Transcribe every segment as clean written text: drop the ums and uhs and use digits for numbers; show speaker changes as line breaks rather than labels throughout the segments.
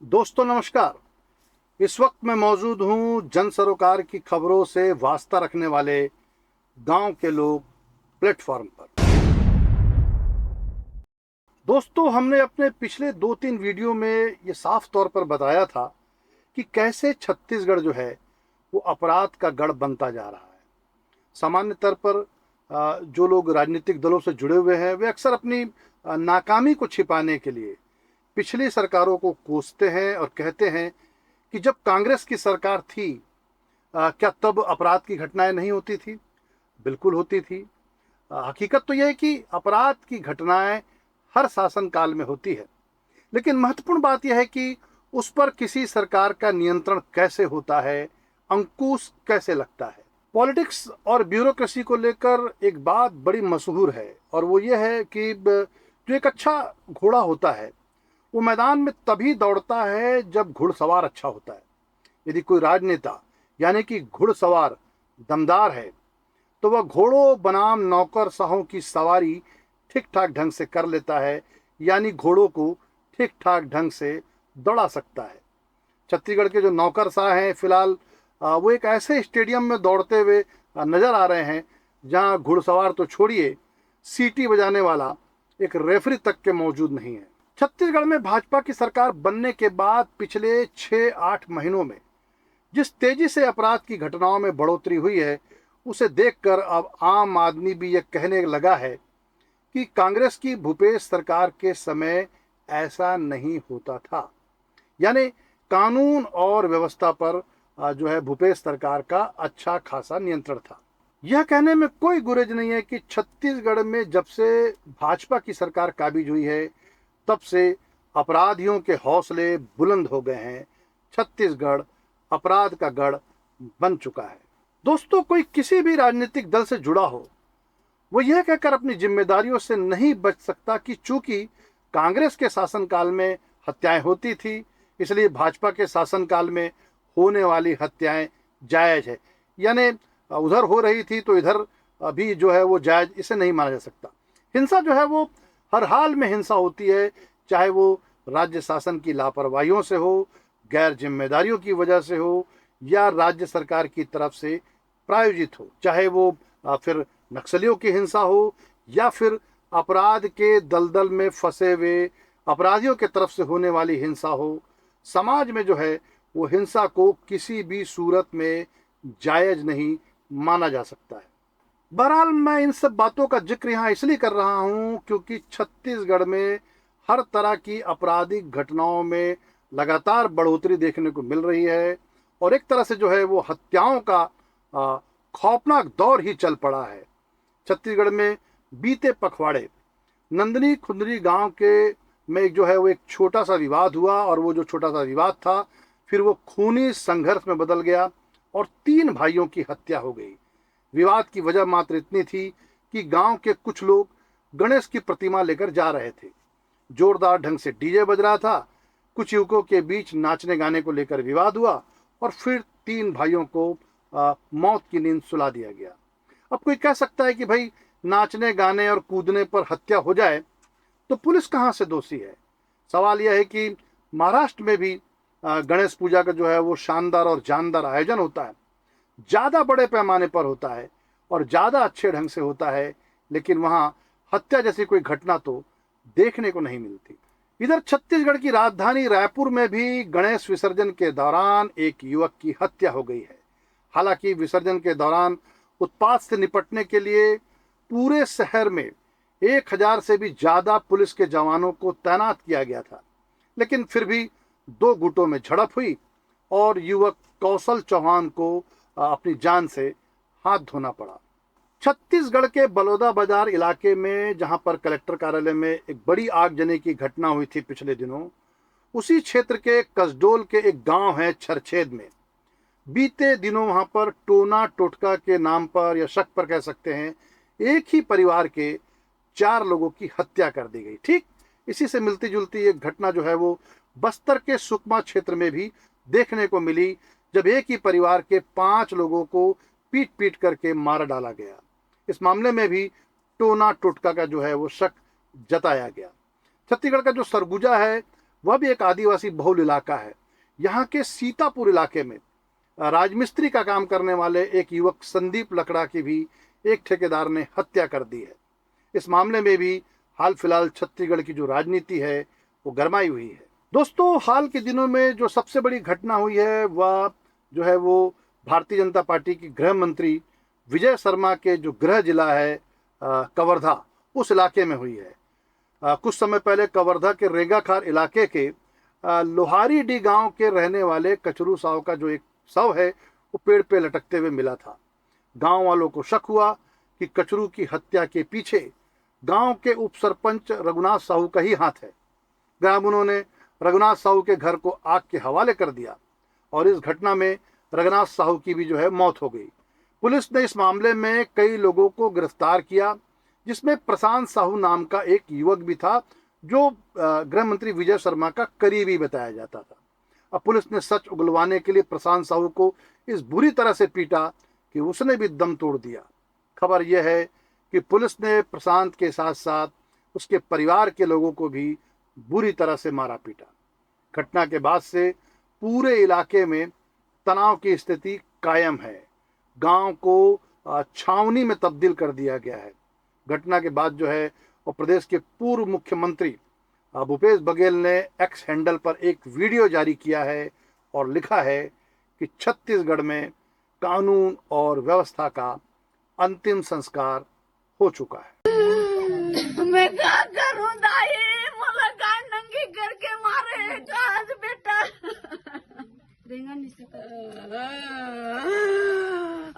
दोस्तों नमस्कार। इस वक्त मैं मौजूद हूं जन सरोकार की खबरों से वास्ता रखने वाले गांव के लोग प्लेटफॉर्म पर। दोस्तों, हमने अपने पिछले 2-3 वीडियो में ये साफ तौर पर बताया था कि कैसे छत्तीसगढ़ जो है वो अपराध का गढ़ बनता जा रहा है। सामान्य तौर पर जो लोग राजनीतिक दलों से जुड़े हुए हैं वे अक्सर अपनी नाकामी को छिपाने के लिए पिछली सरकारों को कोसते हैं और कहते हैं कि जब कांग्रेस की सरकार थी क्या तब अपराध की घटनाएं नहीं होती थी? बिल्कुल होती थी। हकीकत तो यह है कि अपराध की घटनाएं हर शासन काल में होती है, लेकिन महत्वपूर्ण बात यह है कि उस पर किसी सरकार का नियंत्रण कैसे होता है, अंकुश कैसे लगता है। पॉलिटिक्स और ब्यूरोक्रेसी को लेकर एक बात बड़ी मशहूर है और वो ये है कि जो एक अच्छा घोड़ा होता है वो मैदान में तभी दौड़ता है जब घुड़सवार अच्छा होता है। यदि कोई राजनेता यानी कि घुड़सवार दमदार है तो वह घोड़ों बनाम नौकरशाहों की सवारी ठीक ठाक ढंग से कर लेता है, यानी घोड़ों को ठीक ठाक ढंग से दौड़ा सकता है। छत्तीसगढ़ के जो नौकरशाह हैं फिलहाल वो एक ऐसे स्टेडियम में दौड़ते हुए नजर आ रहे हैं जहां घुड़सवार तो छोड़िए, सीटी बजाने वाला एक रेफरी तक के मौजूद नहीं है। छत्तीसगढ़ में भाजपा की सरकार बनने के बाद पिछले 6-8 महीनों में जिस तेजी से अपराध की घटनाओं में बढ़ोतरी हुई है उसे देखकर अब आम आदमी भी यह कहने लगा है कि कांग्रेस की भूपेश सरकार के समय ऐसा नहीं होता था। यानी कानून और व्यवस्था पर जो है भूपेश सरकार का अच्छा खासा नियंत्रण था। यह कहने में कोई गुरेज नहीं है कि छत्तीसगढ़ में जब से भाजपा की सरकार काबिज हुई है तब से अपराधियों के हौसले बुलंद हो गए हैं। छत्तीसगढ़ अपराध का गढ़ बन चुका है। दोस्तों, कोई किसी भी राजनीतिक दल से जुड़ा हो वो यह कहकर अपनी जिम्मेदारियों से नहीं बच सकता कि चूंकि कांग्रेस के शासनकाल में हत्याएं होती थी इसलिए भाजपा के शासनकाल में होने वाली हत्याएं जायज है। यानी उधर हो रही थी तो इधर भी जो है वो जायज, इसे नहीं माना जा सकता। हिंसा जो है वो हर हाल में हिंसा होती है, चाहे वो राज्य शासन की लापरवाहियों से हो, गैर जिम्मेदारियों की वजह से हो या राज्य सरकार की तरफ से प्रायोजित हो, चाहे वो फिर नक्सलियों की हिंसा हो या फिर अपराध के दलदल में फंसे हुए अपराधियों के तरफ से होने वाली हिंसा हो। समाज में जो है वो हिंसा को किसी भी सूरत में जायज नहीं माना जा सकता है। बहरहाल मैं इन सब बातों का जिक्र यहाँ इसलिए कर रहा हूँ क्योंकि छत्तीसगढ़ में हर तरह की आपराधिक घटनाओं में लगातार बढ़ोतरी देखने को मिल रही है और एक तरह से जो है वो हत्याओं का खौफनाक दौर ही चल पड़ा है। छत्तीसगढ़ में बीते पखवाड़े नंदनी खुंदरी गांव के में जो है वो एक छोटा सा विवाद हुआ और वो जो छोटा सा विवाद था फिर वो खूनी संघर्ष में बदल गया और 3 भाइयों की हत्या हो गई। विवाद की वजह मात्र इतनी थी कि गांव के कुछ लोग गणेश की प्रतिमा लेकर जा रहे थे। जोरदार ढंग से डीजे बज रहा था। कुछ युवकों के बीच नाचने गाने को लेकर विवाद हुआ और फिर 3 भाइयों को मौत की नींद सुला दिया गया। अब कोई कह सकता है कि भाई नाचने गाने और कूदने पर हत्या हो जाए तो पुलिस कहां से दोषी है। सवाल यह है कि महाराष्ट्र में भी गणेश पूजा का जो है वो शानदार और जानदार आयोजन होता है, ज्यादा बड़े पैमाने पर होता है और ज्यादा अच्छे ढंग से होता है, लेकिन वहां हत्या जैसी कोई घटना तो देखने को नहीं मिलती। इधर छत्तीसगढ़ की राजधानी रायपुर में भी गणेश विसर्जन के दौरान एक युवक की हत्या हो गई है। हालांकि विसर्जन के दौरान उत्पात से निपटने के लिए पूरे शहर में 1000 से भी ज्यादा पुलिस के जवानों को तैनात किया गया था, लेकिन फिर भी 2 गुटों में झड़प हुई और युवक कौशल चौहान को अपनी जान से हाथ धोना पड़ा। छत्तीसगढ़ के बलौदा बाजार इलाके में जहां पर कलेक्टर कार्यालय में एक बड़ी आगजनी की घटना हुई थी पिछले दिनों, उसी क्षेत्र के कसडोल के एक गांव है छरछेद में बीते दिनों वहां पर टोना टोटका के नाम पर या शक पर कह सकते हैं एक ही परिवार के 4 लोगों की हत्या कर दी गई। ठीक इसी से मिलती जुलती एक घटना जो है वो बस्तर के सुकमा क्षेत्र में भी देखने को मिली, जब एक ही परिवार के 5 लोगों को पीट पीट करके मार डाला गया। इस मामले में भी टोना टोटका का जो है वो शक जताया गया। छत्तीसगढ़ का जो सरगुजा है वह भी एक आदिवासी बहुल इलाका है। यहाँ के सीतापुर इलाके में राजमिस्त्री का काम करने वाले एक युवक संदीप लकड़ा की भी एक ठेकेदार ने हत्या कर दी है। इस मामले में भी हाल फिलहाल छत्तीसगढ़ की जो राजनीति है वो गरमाई हुई है। दोस्तों, हाल के दिनों में जो सबसे बड़ी घटना हुई है वह जो है वो भारतीय जनता पार्टी की गृह मंत्री विजय शर्मा के जो गृह जिला है कवर्धा, उस इलाके में हुई है। कुछ समय पहले कवर्धा के रेंगाखार इलाके के लोहारी डी गांव के रहने वाले कचरू साव का जो एक शव है वो पेड़ पे लटकते हुए मिला था। गांव वालों को शक हुआ कि कचरू की हत्या के पीछे गांव के उप सरपंच रघुनाथ साहू का ही हाथ है। ग्रामीणों ने रघुनाथ साहू के घर को आग के हवाले कर दिया और इस घटना में रघुनाथ साहू की भी जो है मौत हो गई। पुलिस ने इस मामले में कई लोगों को गिरफ्तार किया, जिसमें प्रशांत साहू नाम का एक युवक भी था जो गृह मंत्री विजय शर्मा का करीबी बताया जाता था। अब पुलिस ने सच उगलवाने के लिए प्रशांत साहू को इस बुरी तरह से पीटा कि उसने भी दम तोड़ दिया। खबर यह है कि पुलिस ने प्रशांत के साथ साथ उसके परिवार के लोगों को भी बुरी तरह से मारा पीटा। घटना के बाद से पूरे इलाके में तनाव की स्थिति कायम है। गांव को छावनी में तब्दील कर दिया गया है। घटना के बाद जो है वो प्रदेश के पूर्व मुख्यमंत्री भूपेश बघेल ने एक्स हैंडल पर एक वीडियो जारी किया है और लिखा है कि छत्तीसगढ़ में कानून और व्यवस्था का अंतिम संस्कार हो चुका है।
मैं क्या करूं दाई, मला काय नंगी करके मारे आज बेटा रेंगा नहीं सका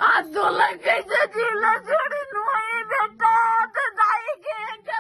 आज दोला कैसे जीला छोड़ी नुई बेटा तो दाई के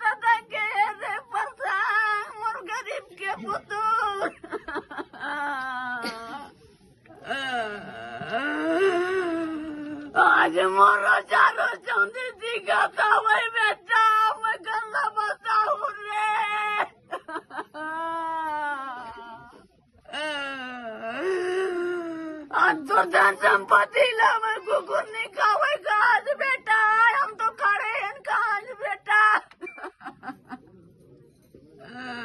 कदा के रे परेशान मोर गरीब के पुतू आज मोरो चारो चौंदी दिखाता वही बेटा मैं गंगा बताऊं रे आज तो धन संपत्ति ला मैं कुकुर नहीं खावेगा आज बेटा, हम तो खड़े हैं आज बेटा।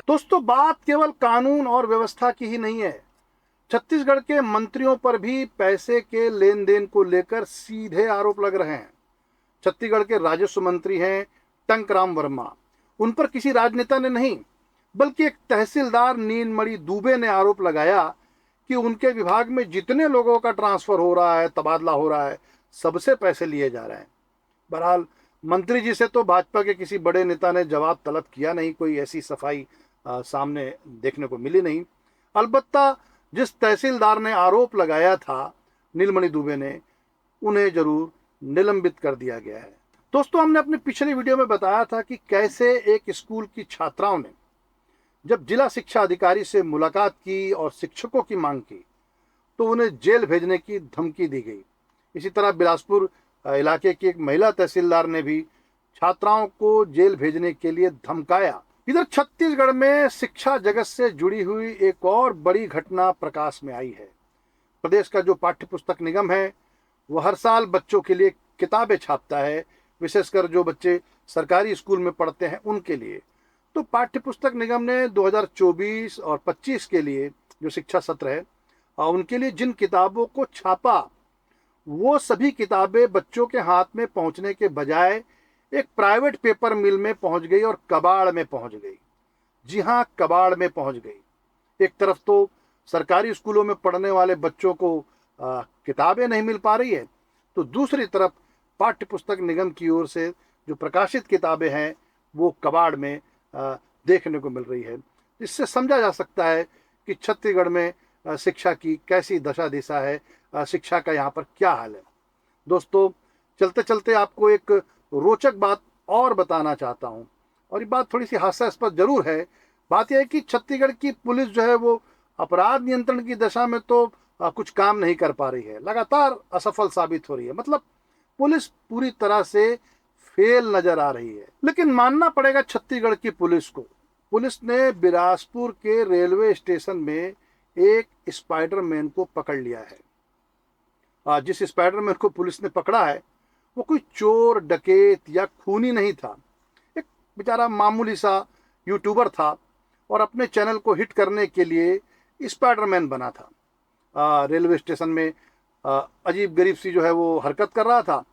दोस्तों, बात केवल कानून और व्यवस्था की ही नहीं है। छत्तीसगढ़ के मंत्रियों पर भी पैसे के लेन देन को लेकर सीधे आरोप लग रहे हैं। छत्तीसगढ़ के राजस्व मंत्री हैं टंकराम वर्मा। उन पर किसी राजनेता ने नहीं बल्कि एक तहसीलदार नीलमणि दुबे ने आरोप लगाया कि उनके विभाग में जितने लोगों का ट्रांसफर हो रहा है, तबादला हो रहा है, सबसे पैसे लिए जा रहे हैं। बहरहाल मंत्री जी से तो भाजपा के किसी बड़े नेता ने जवाब तलब किया नहीं, कोई ऐसी सफाई सामने देखने को मिली नहीं। अलबत्ता जिस तहसीलदार ने आरोप लगाया था नीलमणि दुबे ने, उन्हें जरूर निलंबित कर दिया गया है। दोस्तों, हमने अपने पिछले वीडियो में बताया था कि कैसे एक स्कूल की छात्राओं ने जब जिला शिक्षा अधिकारी से मुलाकात की और शिक्षकों की मांग की तो उन्हें जेल भेजने की धमकी दी गई। इसी तरह बिलासपुर इलाके की एक महिला तहसीलदार ने भी छात्राओं को जेल भेजने के लिए धमकाया। इधर छत्तीसगढ़ में शिक्षा जगत से जुड़ी हुई एक और बड़ी घटना प्रकाश में आई है। प्रदेश का जो पाठ्य पुस्तक निगम है वह हर साल बच्चों के लिए किताबें छापता है, विशेषकर जो बच्चे सरकारी स्कूल में पढ़ते हैं उनके लिए। तो पाठ्य पुस्तक निगम ने 2024 और 25 के लिए जो शिक्षा सत्र है उनके लिए जिन किताबों को छापा वो सभी किताबें बच्चों के हाथ में पहुंचने के बजाय एक प्राइवेट पेपर मिल में पहुंच गई और कबाड़ में पहुंच गई। जी हाँ, कबाड़ में पहुंच गई। एक तरफ तो सरकारी स्कूलों में पढ़ने वाले बच्चों को किताबें नहीं मिल पा रही है, तो दूसरी तरफ पाठ्य पुस्तक निगम की ओर से जो प्रकाशित किताबें हैं वो कबाड़ में देखने को मिल रही है। इससे समझा जा सकता है कि छत्तीसगढ़ में शिक्षा की कैसी दशा दिशा है, शिक्षा का यहाँ पर क्या हाल है। दोस्तों, चलते चलते आपको एक रोचक बात और बताना चाहता हूँ, और ये बात थोड़ी सी हास्यास्पद जरूर है। बात यह है कि छत्तीसगढ़ की पुलिस जो है वो अपराध नियंत्रण की दशा में तो कुछ काम नहीं कर पा रही है, लगातार असफल साबित हो रही है। मतलब पुलिस पूरी तरह से फेल नजर आ रही है। लेकिन मानना पड़ेगा छत्तीसगढ़ की पुलिस को। पुलिस ने बिलासपुर के रेलवे स्टेशन में एक स्पाइडरमैन को पकड़ लिया है। जिस स्पाइडरमैन को पुलिस ने पकड़ा है वो कोई चोर, डकैत या खूनी नहीं था। एक बेचारा मामूली सा यूट्यूबर था और अपने चैनल को हिट करने के लिए स्पाइडरमैन बना था। रेलवे स्टेशन में अजीब गरीब सी जो है वो हरकत कर रहा था।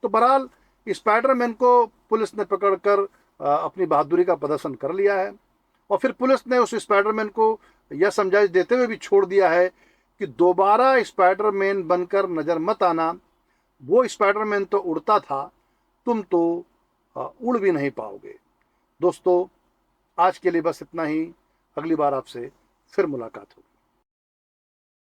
तो बहरहाल स्पाइडरमैन को पुलिस ने पकड़कर अपनी बहादुरी का प्रदर्शन कर लिया है, और फिर पुलिस ने उस स्पाइडरमैन को यह समझाइश देते हुए भी छोड़ दिया है कि दोबारा स्पाइडरमैन बनकर नजर मत आना, वो स्पाइडरमैन तो उड़ता था, तुम तो उड़ भी नहीं पाओगे। दोस्तों, आज के लिए बस इतना ही। अगली बार आपसे फिर मुलाकात होगी।